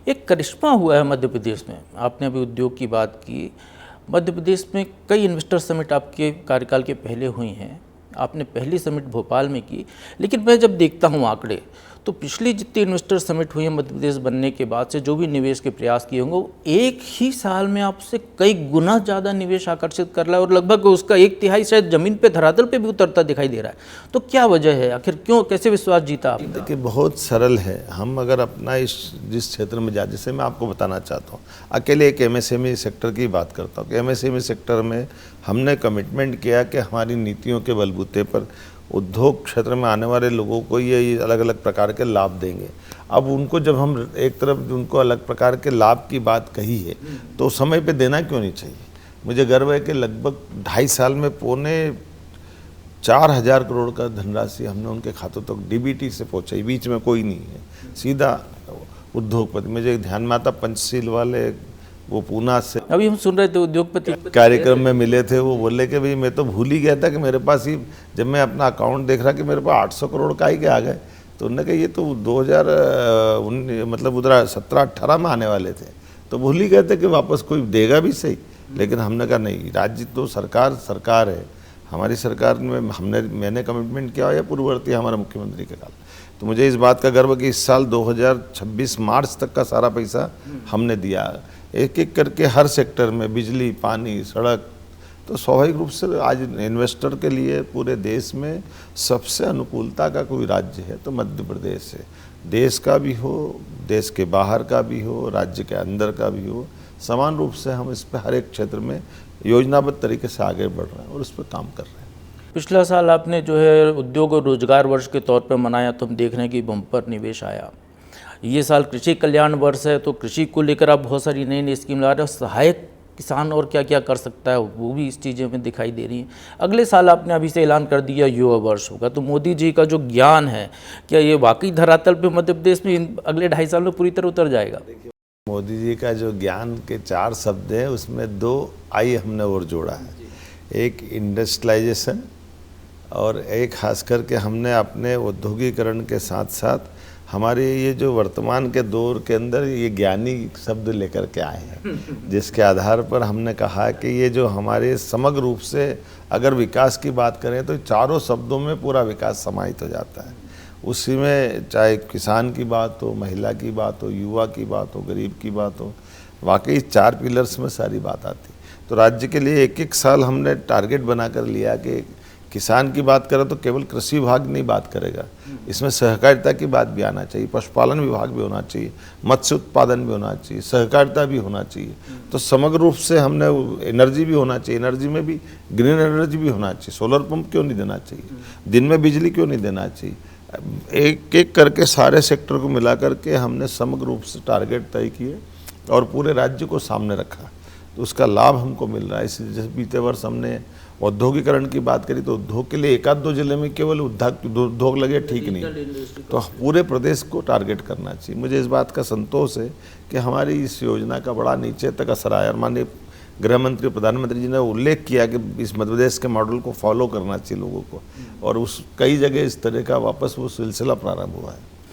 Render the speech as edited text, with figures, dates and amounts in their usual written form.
एक करिश्मा हुआ है मध्य प्रदेश में। आपने अभी उद्योग की बात की। मध्य प्रदेश में कई इन्वेस्टर समिट आपके कार्यकाल के पहले हुई हैं। आपने पहली समिट भोपाल में की, लेकिन मैं जब देखता हूँ आंकड़े, तो पिछली जितनी इन्वेस्टर समिट हुई है मध्य प्रदेश बनने के बाद से, जो भी निवेश के प्रयास किए होंगे, वो एक ही साल में आपसे कई गुना ज़्यादा निवेश आकर्षित कर रहा है और लगभग उसका 1/3 शायद ज़मीन पे धरातल पे भी उतरता दिखाई दे रहा है। तो क्या वजह है, आखिर क्यों, कैसे विश्वास जीता आपने? देखिए, बहुत सरल है। हम अगर अपना जिस क्षेत्र में जैसे मैं आपको बताना चाहता हूँ, अकेले एक एमएसएमई सेक्टर की बात करता हूँ कि एमएसएमई सेक्टर में हमने कमिटमेंट किया कि हमारी नीतियों के बलबूते पर उद्योग क्षेत्र में आने वाले लोगों को ये अलग अलग प्रकार के लाभ देंगे। अब उनको जब हम एक तरफ उनको अलग प्रकार के लाभ की बात कही है, तो समय पे देना क्यों नहीं चाहिए। मुझे गर्व है कि लगभग 2.5 साल में 4,500 करोड़ का धनराशि हमने उनके खातों तक डीबीटी से पहुँचाई। बीच में कोई नहीं है, सीधा उद्योगपति। मुझे ध्यान में आता पंचशील वाले, वो पूना से अभी हम सुन रहे थे उद्योगपति कार्यक्रम में मिले थे। वो बोले कि भाई मैं तो भूल ही गया था कि मेरे पास ही, जब मैं अपना अकाउंट देख रहा कि मेरे पास 800 करोड़ का ही के आ गए। तो उन्होंने कहा ये तो 2019 मतलब उधर 17-18 में आने वाले थे, तो भूल ही गए थे कि वापस कोई देगा भी सही। लेकिन हमने कहा नहीं, राज्य तो सरकार है। हमारी सरकार में मैंने कमिटमेंट किया या पूर्ववर्ती हमारा मुख्यमंत्री के काल। तो मुझे इस बात का गर्व है कि इस साल 2026 मार्च तक का सारा पैसा हमने दिया, एक एक करके हर सेक्टर में, बिजली, पानी, सड़क। तो स्वाभाविक रूप से आज इन्वेस्टर के लिए पूरे देश में सबसे अनुकूलता का कोई राज्य है तो मध्य प्रदेश है। देश का भी हो, देश के बाहर का भी हो, राज्य के अंदर का भी हो, समान रूप से हम इस पर हर एक क्षेत्र में योजनाबद्ध तरीके से आगे बढ़ रहे हैं और उस पर काम कर रहे हैं। पिछला साल आपने जो है उद्योग और रोजगार वर्ष के तौर पर मनाया, तो हम देख रहे हैं कि बम्पर निवेश आया। ये साल कृषि कल्याण वर्ष है, तो कृषि को लेकर आप बहुत सारी नई नई स्कीम ला रहे हो। सहायक किसान और क्या क्या कर सकता है, वो भी इस चीज़ों में दिखाई दे रही हैं। अगले साल आपने अभी से ऐलान कर दिया युवा वर्ष होगा, तो मोदी जी का जो ज्ञान है, क्या ये वाकई धरातल पे मध्य प्रदेश में अगले 2.5 साल में पूरी तरह उतर जाएगा? मोदी जी का जो ज्ञान के 4 शब्द हैं, उसमें 2 आई हमने और जोड़ा है। एक इंडस्ट्रियलाइजेशन और एक खास करके हमने अपने औद्योगिकरण के साथ साथ हमारे ये जो वर्तमान के दौर के अंदर ये ज्ञानी शब्द लेकर के आए हैं, जिसके आधार पर हमने कहा कि ये जो हमारे समग्र रूप से अगर विकास की बात करें तो चारों शब्दों में पूरा विकास समाहित हो जाता है। उसी में चाहे किसान की बात हो, महिला की बात हो, युवा की बात हो, गरीब की बात हो, वाकई 4 पिलर्स में सारी बात आती। तो राज्य के लिए एक एक साल हमने टारगेट बनाकर लिया कि किसान की बात करें तो केवल कृषि विभाग नहीं बात करेगा, इसमें सहकारिता की बात भी आना चाहिए, पशुपालन विभाग भी होना चाहिए, मत्स्य उत्पादन भी होना चाहिए, सहकारिता भी होना चाहिए। तो समग्र रूप से हमने एनर्जी भी होना चाहिए, एनर्जी में भी ग्रीन एनर्जी भी होना चाहिए। सोलर पंप क्यों नहीं देना चाहिए, दिन में बिजली क्यों नहीं देना चाहिए। एक एक करके सारे सेक्टर को मिला करके हमने समग्र रूप से टारगेट तय किए और पूरे राज्य को सामने रखा। तो उसका लाभ हमको मिल रहा है। इसलिए जैसे बीते वर्ष हमने औद्योगिकरण की बात करी, तो उद्योग के लिए 1-2 जिले में केवल उद्योग लगे ठीक नहीं, तो पूरे प्रदेश को टारगेट करना चाहिए। मुझे इस बात का संतोष है कि हमारी इस योजना का बड़ा नीचे तक असर आया। और माननीय गृह मंत्री, प्रधानमंत्री जी ने उल्लेख किया कि इस मध्य प्रदेश के मॉडल को फॉलो करना चाहिए लोगों को, और उस कई जगह इस तरह का वापस वो सिलसिला प्रारंभ हुआ है।